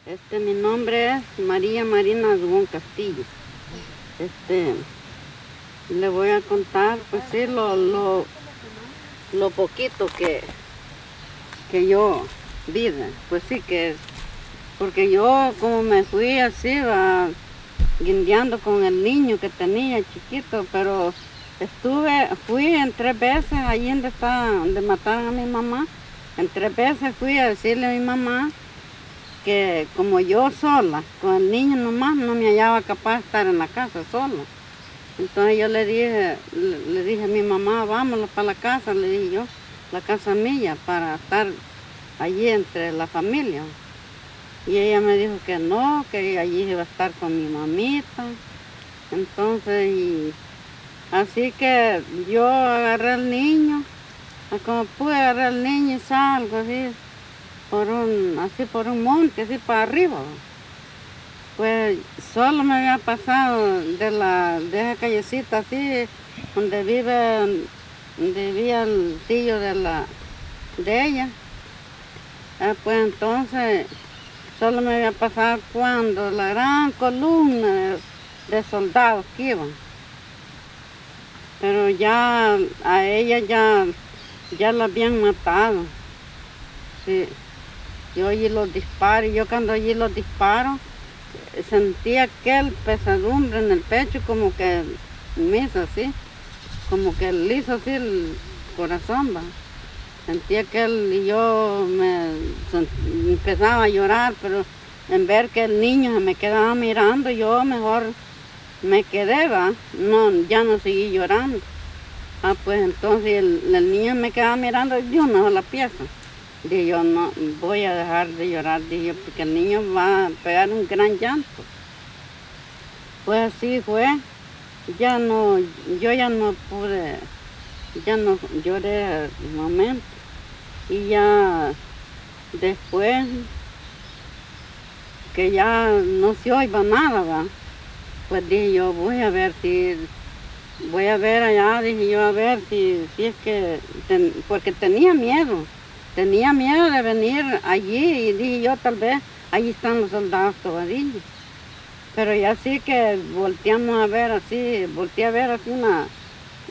Mi nombre es María Marina Dubón Castillo. Le voy a contar, pues sí, lo poquito que yo vi, pues sí que, porque yo como me fui así, guindeando con el niño que tenía chiquito, pero fui en 3 veces allí donde mataron a mi mamá. En 3 veces fui a decirle a mi mamá que como yo sola, con el niño nomás, no me hallaba capaz de estar en la casa sola. Entonces yo le dije a mi mamá, vámonos para la casa, le dije yo, la casa mía, para estar allí entre la familia. Y ella me dijo que no, que allí iba a estar con mi mamita. Entonces, así que yo agarré al niño, como pude agarrar al niño y salgo así por un monte, así para arriba. Pues solo me había pasado de esa callecita así, donde vivía el tío de ella. Pues entonces solo me había pasado cuando la gran columna de soldados que iban. Pero ya a ella ya la habían matado. Sí. Yo oí los disparos, yo cuando oí los disparos sentía aquel pesadumbre en el pecho, como que me hizo así, como que le hizo así el corazón, ¿va? Sentía y yo empezaba a llorar, pero en ver que el niño se me quedaba mirando, yo mejor me quedé, ¿va? No, ya no seguí llorando. Pues entonces el niño me quedaba mirando de una sola pieza. Dije yo, no, voy a dejar de llorar, dije yo, porque el niño va a pegar un gran llanto. Pues así fue, yo ya no pude, ya no lloré un momento. Y ya después, que ya no se oiga nada, ¿va? Pues dije yo, voy a ver allá, dije yo, a ver si es que, porque tenía miedo de venir allí y dije yo, tal vez allí están los soldados todavía. Pero ya sí que volteé a ver así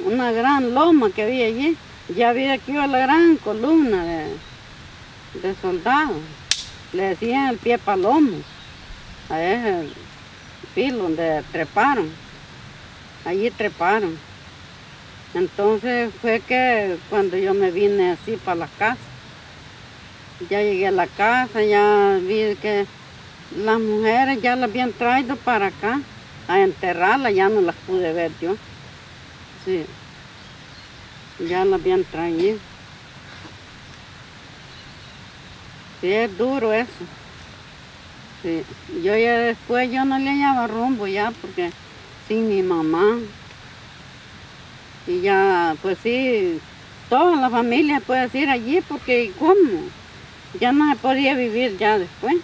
una gran loma que había allí. Ya vi aquí la gran columna de soldados. Le decían el pie palomo, a ese filo donde treparon. Allí treparon. Entonces fue que cuando yo me vine así para la casa, ya llegué a la casa, ya vi que las mujeres ya las habían traído para acá a enterrarlas, ya no las pude ver yo. Sí, ya las habían traído. Sí, es duro eso. Sí. Yo ya después yo no le hallaba rumbo ya porque sin mi mamá. Y ya, pues sí, toda la familia puede decir allí porque ¿cómo? Ya no se podía vivir ya después.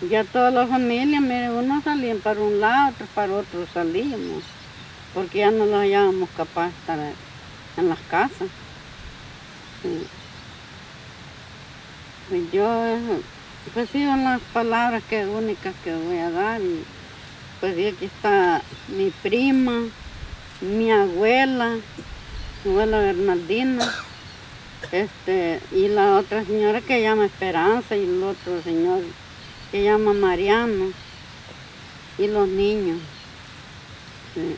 Ya toda la familia, mire, unos salían para un lado, otros para otro salíamos, porque ya no los hallábamos capaz de estar en las casas. Sí. Pues sí, son las palabras únicas que voy a dar. Y pues y aquí está mi prima, mi abuela Bernardina, y la otra señora que llama Esperanza, y el otro señor que llama Mariano, y los niños. Sí.